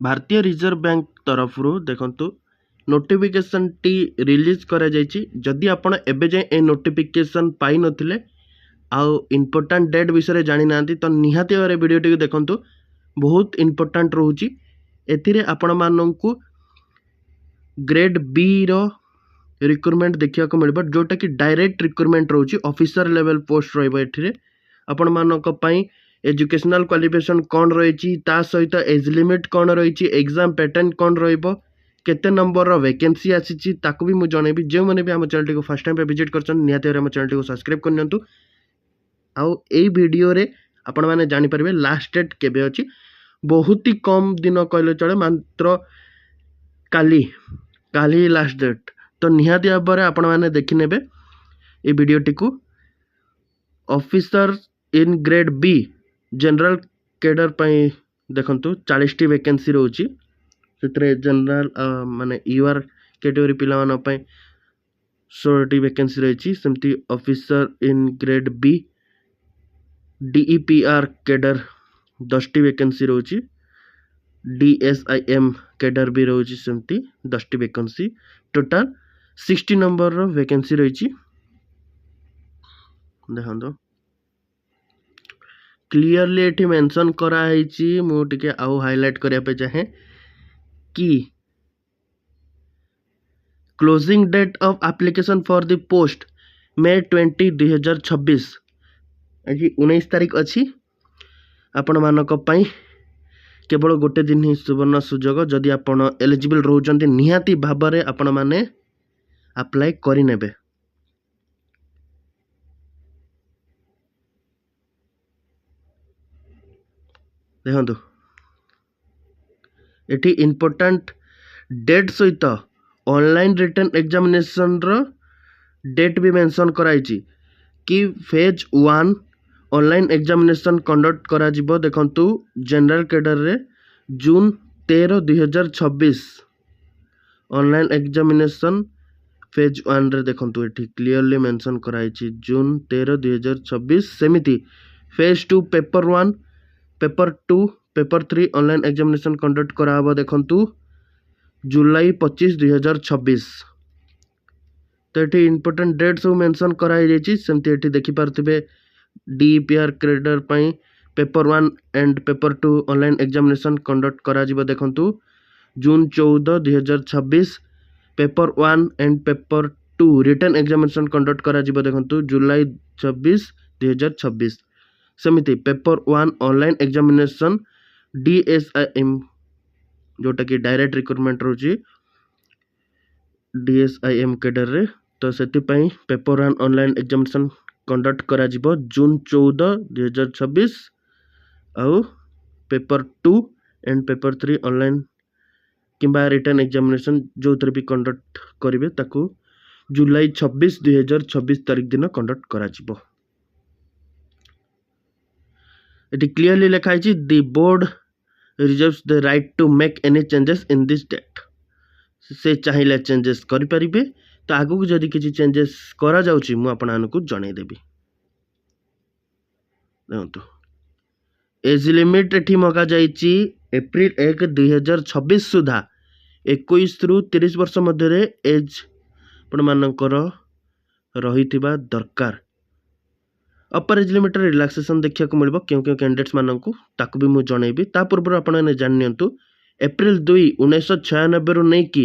भारतीय reserve bank तरफ देखंतु नोटिफिकेशन टी रिलीज करा जायछि। जदि आपण एबे जाय ए नोटिफिकेशन पाई नथिले आउ इम्पोर्टेंट डेट विषय जानी नांती तो निहाती भाବରେ वीडियो टी देखंतु बहुत इम्पोर्टेंट रहउछि। एथिरे आपण माननकु ग्रेड बी रो रिक्रूटमेंट देखिया को मिलबो जोटा कि डायरेक्ट रिक्रूटमेंट रहउछि। ऑफिसर लेवल पोस्ट रहइबो। एथिरे आपण मानक पई एजुकेशनल क्वालिफिकेशन कौन रही ता सहित एज लिमिट कौन रही एग्जाम पैटर्न कौन रहिबो केते नंबर रो वैकेंसी आसी ताकू भी मु जणेबी। जो माने भी हम चैनल को फर्स्ट टाइम पे विजिट करछन निहाती हम चैनल को सब्सक्राइब कर नियंतु। आउ एई वीडियो रे आपण माने जानि परबे लास्ट डेट केबे अछि। बहुत ही कम दिन कहले चले मात्र काली लास्ट डेट तो निहाती भाबरे आपण माने देखि नेबे ए वीडियो टिकू। Officer in grade B general cadre पाई देखंतु 40 टी वैकेंसी रहउछि। सेतरे जनरल माने यूआर कैटेगरी पिला मान पाई 16 टी वैकेंसी रहिछि। सेमति officer in grade B DEPR cadre 10 टी वैकेंसी रहउछि। डीएसआईएम कैडर भी रहउछि सेमति 10 टी वैकेंसी टोटल 60 नंबर रो वैकेंसी रहिछि। देखंतु क्लियरली एठी मेंशन करा हैछि। मु टिके आउ हाईलाइट करिया पे चाहे कि closing date of application for the post May 20 2026 आज 19 तारीख अछि। आपण मानक पई केवल गोटे दिन ही सुवर्ण सुजोग। जदि आपण एलिजिबल रहउचंती निहाती भाबरे आपण माने अप्लाई करि नेबे। देखंतु एठी इम्पोर्टेंट डेट सहित ऑनलाइन रिटन एग्जामिनेशन रो डेट भी मेंशन कराइछि कि फेज 1 ऑनलाइन एग्जामिनेशन कंडक्ट करा जिवो। देखंतु जनरल कैडर रे जून 13 2026 ऑनलाइन एग्जामिनेशन फेज 1 रे देखंतु एठी क्लियरली मेंशन कराइछि जून 13 2026। सेमिति phase 2 paper 1 paper 2 paper 3 online examination conduct करा हबो। देखंतु जुलाई 25 2026 तो ये इम्पोर्टेंट डेट सब मेंशन कराई जाइछि। सेमति एठी देखि पारथिबे डीईपीआर कैडर पई paper 1 and paper 2 online examination conduct करा जिवो। देखंतु जून 14 2026 paper 1 and paper 2 written examination conduct करा जिवो। देखंतु जुलाई 26 2026 सेमिति पेपर 1 ऑनलाइन एग्जामिनेशन डीएसआईएम जोटा कि डायरेक्ट रिक्रूटमेंट रोची डीएसआईएम कैडर रे तो सेति पई पेपर 1 ऑनलाइन एग्जामिनेशन कंडक्ट करा जिवो जून 14 2026 आउ पेपर 2 एंड पेपर 3 ऑनलाइन किंबा रिटन एग्जामिनेशन जो भी कंडक्ट करिवे ताकू जुलाई 26 2026 तारिख दिन कंडक्ट करा जिवो। इट क्लियरली लिखा है the board reserves the right to make any changes in this date. से चाहिए चेंजेस करि परिबे तो आगु को जदि किछि चेंजेस करा जाउछि मु आपनानकु जणै देबी। देखंतु एज लिमिट एठी मगा जाइछि अप्रैल 1 2026 सुधा 21 रु 30 वर्ष मध्य रे एज आपण मानकर रहिथिबा दरकार। अपर एज लिमिट रिलैक्सेशन देखिया को मिलबो क्यों कैंडिडेट्स माननकु ताकु भी मु जणैबी। ता पूर्व आपण ने जान नियंतु अप्रैल 2 1996 रु नै कि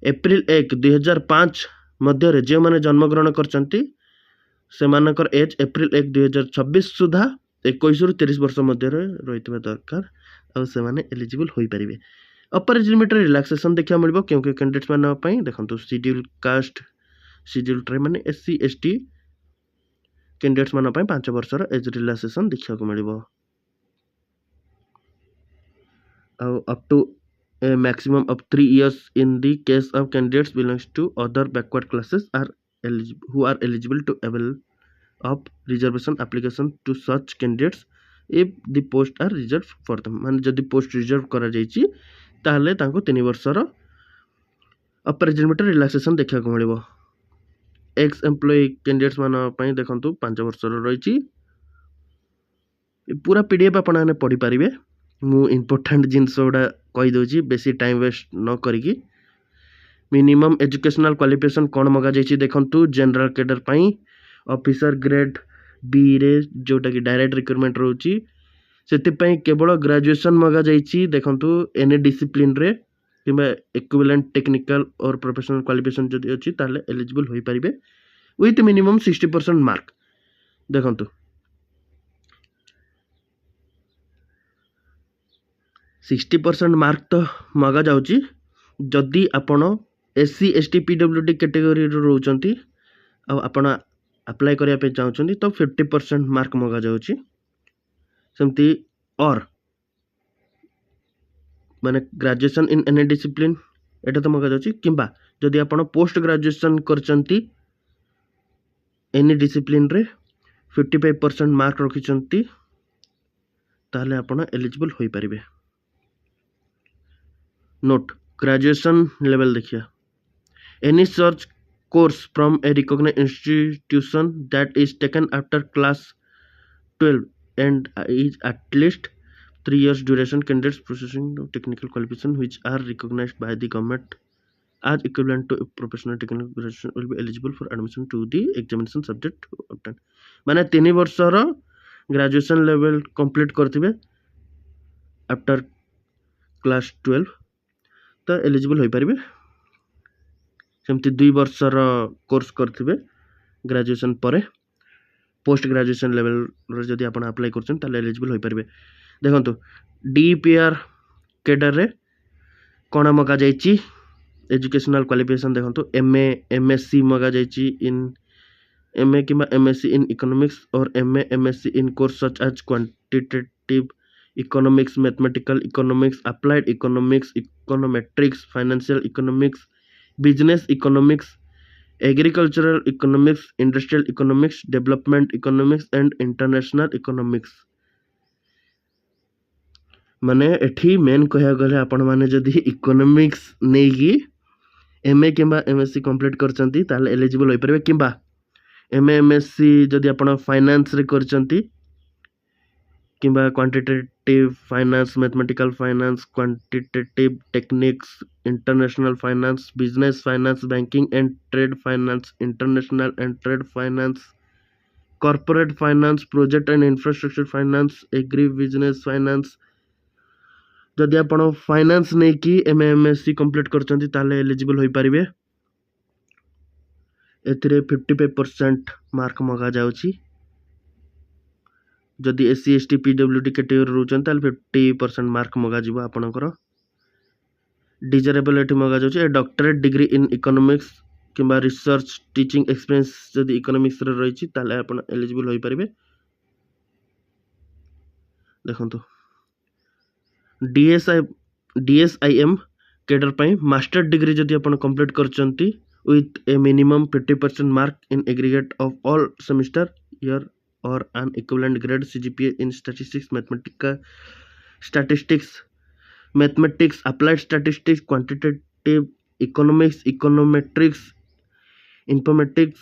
अप्रैल 1 2005 मध्य रे जे माने जन्म ग्रहण करचंती से मानकर एज अप्रैल 1 2026 सुधा 21 रु 30 वर्ष मध्य रे रहितबा दरकार आ से माने एलिजिबल होई परिबे। अपर एज लिमिट रिलैक्सेशन देखिया मिलबो क्यों कैंडिडेट्स माने पई देखंतु शेड्यूल कास्ट शेड्यूल ट्राइब माने एससी एसटी कैंडिडेट्स मान 5 वर्षर एज रिलैक्सेशन देखा मिलिबो। Up to a maximum of 3 years in the case of candidates belongs to other backward classes are who are eligible to avail of reservation application to such candidates if the post are reserved for them। मान जदि post reserve करा जाइछि ताहले तांको 3 वर्षर अपर age limit relaxation देखा मिलिबो। X employ candidates मान पई देखंतु 5 वर्षर रहिछि। पूरा पीडीएफ आपण पढ़ी पारिबे ମୁଁ ଇମ୍ପୋର୍ଟାଣ୍ଟ ଜିନିଷ ଗୁଡ଼ା କହିଦେଉଛି ବେଶୀ ଟାଇମ୍ ୱେଷ୍ଟ ନ କରିକି। ମିନିମମ୍ ଏଜୁକେସନାଲ୍ କ୍ୱାଲିଫିକେସନ୍ କ'ଣ ମଗାଯାଇଛି ଦେଖନ୍ତୁ। ଜେନେରାଲ୍ କ୍ୟାଡର ପାଇଁ ଅଫିସର ଗ୍ରେଡ୍ ବିରେ ଯେଉଁଟାକି ଡାଇରେକ୍ଟ ରିକ୍ରୁଟମେଣ୍ଟ ରହୁଛି ସେଥିପାଇଁ କେବଳ ଗ୍ରାଜୁଏସନ୍ ମଗାଯାଇଛି। ଦେଖନ୍ତୁ ଏନି ଡିସିପ୍ଲିନ୍ରେ କିମ୍ବା ଇକ୍ୱିଭାଲେଣ୍ଟ ଟେକ୍ନିକାଲ ଅର୍ ପ୍ରୋଫେସନାଲ୍ କ୍ୱାଲିଫିକେସନ୍ ଯଦି ଅଛି ତାହେଲେ ଏଲିଜିବଲ୍ ହୋଇପାରିବେ ୱିଥ୍ ମିନିମମ୍ 60% ମାର୍କ। ଦେଖନ୍ତୁ 60% ମାର୍କ ତ ମଗାଯାଉଛି ଯଦି ଆପଣ SC ST PWD କ୍ୟାଟେଗୋରୀରୁ ରହୁଛନ୍ତି ଆଉ ଆପଣ ଆପ୍ଲାଏ କରିବା ପାଇଁ ଚାହୁଁଛନ୍ତି ତ 50% ମାର୍କ ମଗାଯାଉଛି। ସେମିତି ଅର୍ ମାନେ ଗ୍ରାଜୁଏସନ୍ ଇନ୍ ଏନି ଡିସିପ୍ଲିନ୍ ଏଇଟା ତ ମଗାଯାଉଛି, କିମ୍ବା ଯଦି ଆପଣ ପୋଷ୍ଟ ଗ୍ରାଜୁଏସନ୍ କରିଛନ୍ତି ଏନି ଡିସିପ୍ଲିନ୍ରେ 55% ମାର୍କ ରଖିଛନ୍ତି ତାହେଲେ ଆପଣ ଏଲିଜିବଲ୍ ହୋଇପାରିବେ। ନୋଟ୍ ଗ୍ରାଜୁଏସନ୍ ଲେଭେଲ୍ ଦେଖିବା। Any such course from a recognized institution that is taken after class 12 and is at least 3 years duration candidates possessing technical qualification which are recognized by the government as equivalent to professional technical graduation will be eligible for admission to the examination subject obtained। ମାନେ 3 ବର୍ଷର graduation level complete କରିଥିବେ after class 12 ତ eligible ହୋଇପାରିବେ। ସେମିତି 2 ବର୍ଷର course କରିଥିବେ graduation ପରେ post graduation ଲେଭେଲ୍ରେ ଯଦି ଆପଣ ଆପ୍ଲାଏ କରୁଛନ୍ତି ତାହେଲେ ଏଲିଜିବଲ୍ ହୋଇପାରିବେ। ଦେଖନ୍ତୁ DPR କ୍ୟାଡରରେ କ'ଣ ମଗାଯାଇଛି ଏଜୁକେସନାଲ୍ କ୍ୱାଲିଫିକେସନ୍ ଦେଖନ୍ତୁ। MA MSc ମଗାଯାଇଛି ଇନ୍ MA କିମ୍ବା MSc in economics or MA MSc in course such as quantitative economics, mathematical economics, applied economics, econometrics, financial economics, business economics, agricultural economics, industrial economics, development economics and international economics। ମାନେ ଏଠି main କହିବାକୁ ଗଲେ ଆପଣମାନେ ଯଦି economics ନେଇକି MA କିମ୍ବା MSc complete କରିଛନ୍ତି ତାହେଲେ ଏଲିଜିବଲ୍ ହୋଇପାରିବେ, କିମ୍ବା MA MSc ଯଦି ଆପଣ ଫାଇନାନ୍ସରେ କରିଛନ୍ତି କିମ୍ବା quantitative finance, mathematical finance, quantitative techniques, international finance, business finance, banking and trade finance, international and trade finance, corporate finance, project and infrastructure finance, agri business finance ଯଦି ଆପଣ ଫାଇନାନ୍ସ ନେଇକି MA MSc କମ୍ପ୍ଲିଟ୍ କରିଛନ୍ତି ତାହେଲେ eligible ହୋଇପାରିବେ। ଏଥିରେ 55% mark ମଗାଯାଉଛି। ଯଦି SC ST PWD category ରହୁଛନ୍ତି ତାହେଲେ 50% ମାର୍କ ମଗାଯିବ ଆପଣଙ୍କର। ଡିଜରେବଲ୍ ଏଠି ମଗାଯାଉଛି ଏ ଡକ୍ଟରେଟ୍ ଡିଗ୍ରୀ ଇନ୍ ଇକୋନୋମିକ୍ସ କିମ୍ବା ରିସର୍ଚ୍ଚ ଟିଚିଂ ଏକ୍ସପିରିଏନ୍ସ ଯଦି ଇକୋନୋମିକ୍ସରେ ରହିଛି ତାହେଲେ ଆପଣ ଏଲିଜିବଲ୍ ହୋଇପାରିବେ। ଦେଖନ୍ତୁ DSIM କ୍ୟାଡର ପାଇଁ ମାଷ୍ଟର ଡିଗ୍ରୀ ଯଦି ଆପଣ କମ୍ପ୍ଲିଟ୍ କରିଛନ୍ତି with a minimum 50% mark in aggregate of all semester year or an equivalent grade CGPA in statistics, mathematics, applied statistics, quantitative economics, econometrics, informatics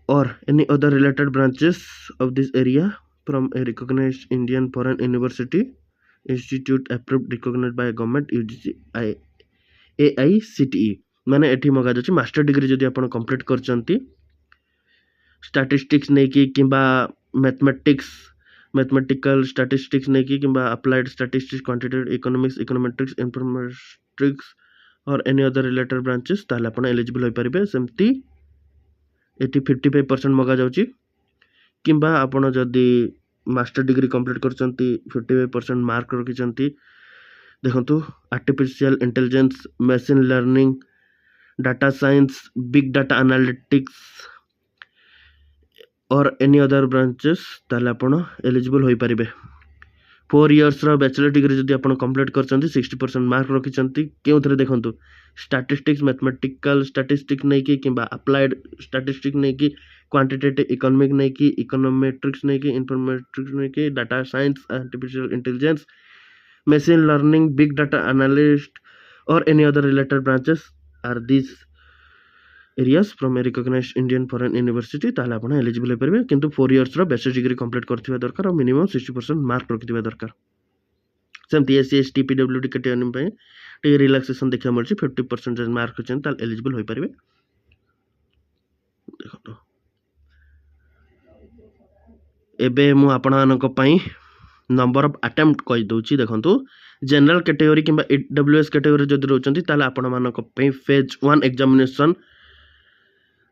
or any other related branches of this area from a recognized Indian foreign university institute approved recognized by a government UGC AICTE। ମାନେ ଏଠି ମଗାଯାଉଛି master degree ଯଦି ଆପଣ complete କରିଛନ୍ତି statistics ନେଇକି କିମ୍ବା mathematical statistics ନେଇକି କିମ୍ବା applied statistics, quantitative economics, econometrics, ଇନଫର୍ମେଟ୍ରିକ୍ସ ଅର୍ any other related branches ତାହେଲେ ଆପଣ ଏଲିଜିବଲ୍ ହୋଇପାରିବେ। ସେମିତି ଏଠି 55% ମଗାଯାଉଛି, କିମ୍ବା ଆପଣ ଯଦି ମାଷ୍ଟର ଡିଗ୍ରୀ କମ୍ପ୍ଲିଟ୍ କରିଛନ୍ତି 55% ମାର୍କ ରଖିଛନ୍ତି। ଦେଖନ୍ତୁ artificial intelligence, machine learning, data science, big data analytics और एनी अदर ब्रांचेस ताले आपण एलिजिबल होई परिबे। 4 इयर्स रो बैचलर डिग्री जदि आपण कंप्लीट करचंती 60% मार्क रखिचंती केउथरे देखंतु स्टैटिस्टिक्स, मैथमेटिकल स्टैटिस्टिक्स नै कि किबा अप्लाइड स्टैटिस्टिक्स नै कि क्वांटिटेटिव इकोनॉमिक नै कि इकोनोमेट्रिक्स नै कि इन्फॉर्मेटिक्स नै कि data science, artificial intelligence, machine learning, big data analyst और any other related branches are these areas from a recognized Indian foreign university ताले आपण एलिजिबल हो परिबे, किंतु 4 इयर्स रो बैचलर डिग्री कंप्लीट करथिबा दरकार और मिनिमम 60% मार्क रखिथिबा दरकार। सेमती S C S T PWD category relaxation देखा मिलूँ 50% मार्क अच्छे एलिजिबल हो पारे। देखो एबे मु आपणानक पई नंबर ऑफ अटेम्प्ट कहि दउची देखंतु जनरल कैटेगरी किंबा ईडब्ल्यूएस कैटेगरी जदि रहउचंती ताले आपण मानक पई फेज 1 एग्जामिनेशन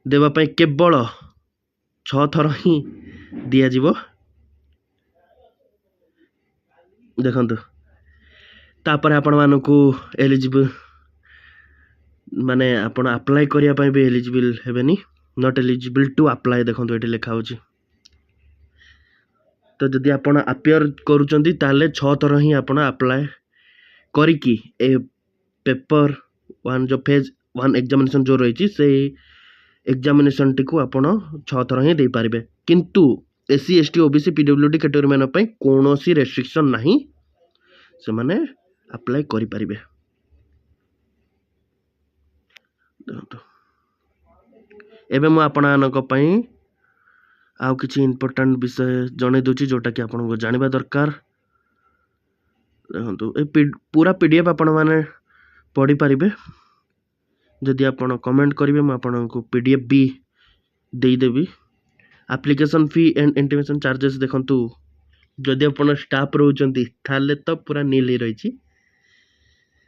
देवा पई केवल 6 थर ही दिया जीवो। देखंतु तापर आपण मानकु एलिजिबल माने आपण अप्लाई करिया पई भी एलिजिबल हेबेनी नॉट एलिजिबल टू अप्लाई देखंतु एठी लिखा होची। तो जदि आपण अपियर करूचंती ताले 6 थर ही आपण अप्लाई करिकी ए पेपर 1 जो फेज 1 एग्जामिनेशन जो रही से एग्जामिनेशन टी को आपण 6 थर ही दे पारिबे किंतु SC ST OBC PWD category मन पई कोनोसी रेस्ट्रिक्शन नाही से माने अप्लाई करि पारिबे। एबे मु आपणानक पई आउ किछि इंपोर्टेंट विषय जणे दोची जोटा कि आपन को जानिबा दरकार। देखंतु ए पूरा पीडीएफ आपण माने पढ़ी पारिबे जदि आपण कमेंट करिवे म आपण को पीडीएफ भी देई देबी। Application fee and intimation charges देखंतु जदि आपण स्टाफ रहउचंती थाले तो पूरा नील ही रहिछि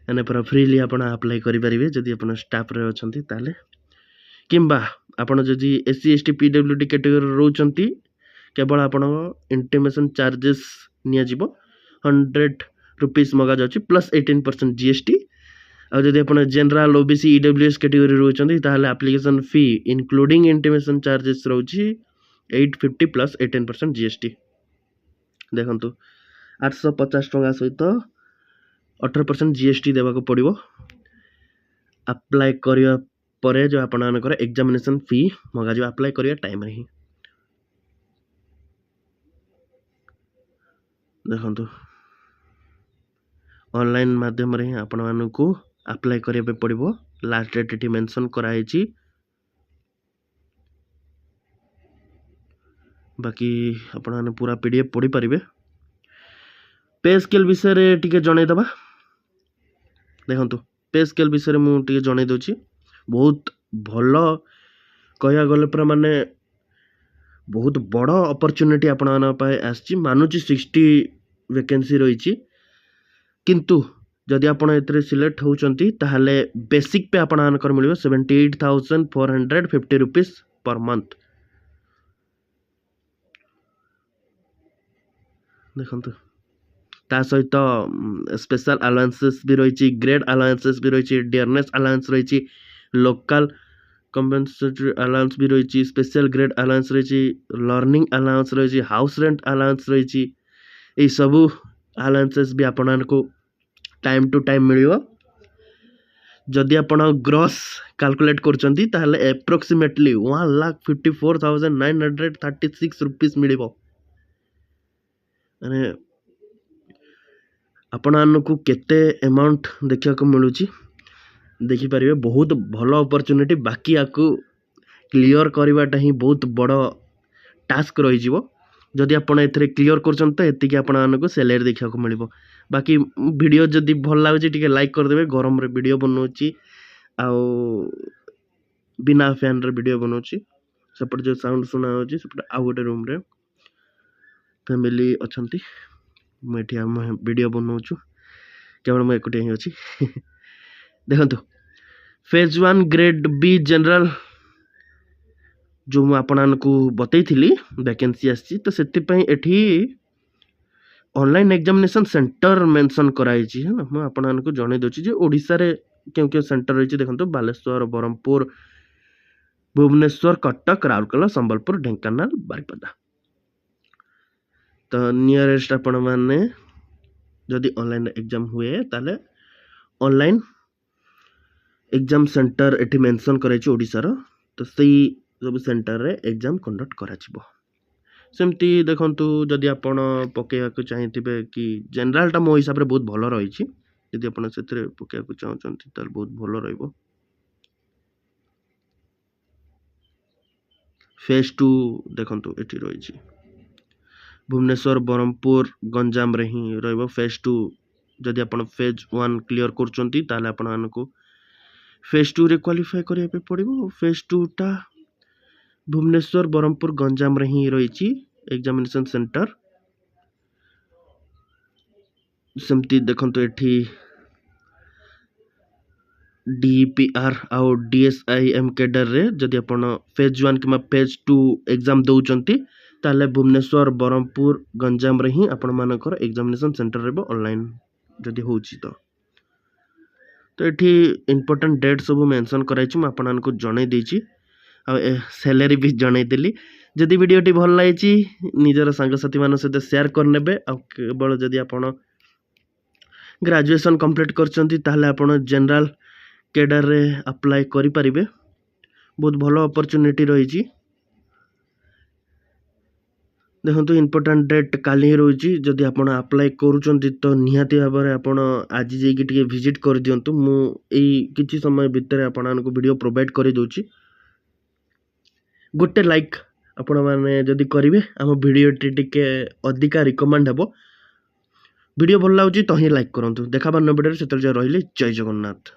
माने पूरा फ्रीली आपण अप्लाई करि पारिबे जदि आपण स्टाफ रे अछंती ताले किंबा आपण जदि एससी एसटी पीडब्ल्यूडी कैटेगरी रहउचंती केवल आपण इंटीमेशन चार्जेस निया जीवो 100 रुपीस मगा जाउची प्लस 18% जीएसटी। और जदि आपण जनरल ओबीसी ईडब्ल्यूएस कैटेगरी रहउचंती ताले application fee including intimation charges रहउची 850 प्लस 18% जीएसटी। देखंतु 850 टंका सहित 18% जीएसटी देवा को पड़िबो अप्लाई करिया परे जो आपनकर एग्जामिनेशन फी मगा जो अप्लाई करिया टाइम रे ही। देखंतु ऑनलाइन माध्यम रे आपण मानकू अप्लाई करिया पे पड़िबो लास्ट डेट एठी मेंशन कराई छी। बाकी आपण माने पूरा पीडीएफ पढ़ी पारिबे। पे स्केल विषय रे टिके जणाई दबा। देखंतु पे स्केल विषय रे मु टिके जणाई दोची बहुत भलो कहया गले पर माने बहुत बड़ अपॉर्चुनिटी आपण माने पाए आछि मानुची 60 वैकेंसी रहिछि किंतु जदि आपण एतरे सिलेक्ट होउचंती ताहाले बेसिक पे आपण मानकर मिलिबो 78,450 रुपीस पर मंथ। देखंतु ता सहित स्पेशल अलाउंसेस भी रही ग्रेड अलाउंसेस भी रही डियरनेस अलाउंस रही लोकल कंपेंसेटरी अलाउंस भी रही स्पेशल ग्रेड अलाउंस रही लर्निंग अलाउंस रही हाउस रेंट अलाउंस रही ये सबू अलाउंसेस भी आपण को टाइम टू टाइम मिलियो। जदि आपण ग्रॉस कैलकुलेट करचंती ताहले एप्रोक्सीमेटली 1,54,936 रुपीस मिलिबो माने आपण को केते अमाउंट देखा को मिलूची देखि पारिबे बहुत भलो अपॉर्चुनिटी। बाकी आकु क्लियर करवाटा ही बहुत बड़ टास्क रही जीवो जदि आपण एथरे क्लियर करछन त एतिकी आपण को सैलरी देखा को मिलिबो। बाकी वीडियो जदि भल लागुची टिके लाइक कर देबे गरम रे वीडियो बनौची आ बिना फैन रे वीडियो बनौची सेपट जो साउंड सुना होची सेपट आ गोटे रूम रे फैमिली अछंती मैं हम वीडियो बनौछु केवल मैं एकुटे ही अछि। देखंतु फेज 1 ग्रेड बी जनरल जो मु आपन को बतई थिली वैकेंसी आसी तो सेति पई एठी ऑनलाइन एग्जामिनेशन सेंटर मेंशन कराई छी है ना मु आपन को जणे दोची जे ओडिसा रे क्यों सेंटर रही देखंतु बालेश्वर बरहमपुर भुवनेश्वर कटक राउरकेला संबलपुर ढेंकानाल बारिपदा। तो नियरेस्ट आपण माने जदि ऑनलाइन एग्जाम हुए ताले ऑनलाइन एग्जाम सेंटर एठी मेंशन कराई छी ओडिसा रो तो सही सब सेंटर रे एग्जाम कंडक्ट करा छिबो। सेमती देखंतु जदि आपण पकेया को चाहिथिबे कि जनरल टा मो हिसाब रे बहुत भलो रही छी यदि आपण सेथरे पकेया को चाहचंती ताल बहुत भलो रहइबो। फेज 2 देखंतु एठी रही छी भुवनेश्वर बरहमपुर गंजाम रे ही रहइबो फेज 2 जदि आपण फेज 1 क्लियर करचंती ताले आपण मानको फेज 2 रे क्वालिफाई करिया पे पड़िबो। फेज 2 टा भुवनेश्वर बरहमपुर गंजाम रे ही रहिछि एग्जामिनेशन सेंटर। सेमती देखंतु एठी डीपीआर आउ डीएसआईएम कैडर रे जदि आपण फेज 1 किमा फेज 2 एग्जाम दउचंती ताले भुवनेश्वर बरहमपुर गंजाम रे ही आपण मानकर एग्जामिनेशन सेंटर रे ऑनलाइन जदि होउची तो एठी इंपोर्टेंट डेट सब मेंशन कराइछि म आपण को जणाई देछि आ सैलरी भी जणाई देली। जदि वीडियोटी भल लागिछि निजर संग साथी मान सहित शेयर कर नेबे आ केवल जदि आपण ग्रेजुएशन कंप्लीट करचंती ताले आपण जनरल कैडर रे अप्लाई करि परिबे। बहुत भलो अपॉर्चुनिटी रहिछि। देखंतु इंपोर्टेंट डेट काली ही रहिछि जदि आपण अप्लाई करूचंती तो निहाती भाबरे आपण आज जेकी टिके विजिट कर दियंतु। मु एई किछि समय भितर आपण को वीडियो प्रोवाइड करि दोछि। गोटे लाइक आपण माने जदि करिवे हम वीडियो टिके अधिका रिकमेंड हेबो। वीडियो भल लागुछि तो ही लाइक करंतु। देखा बन्न वीडियो सेतल जे रहिले जय जगन्नाथ।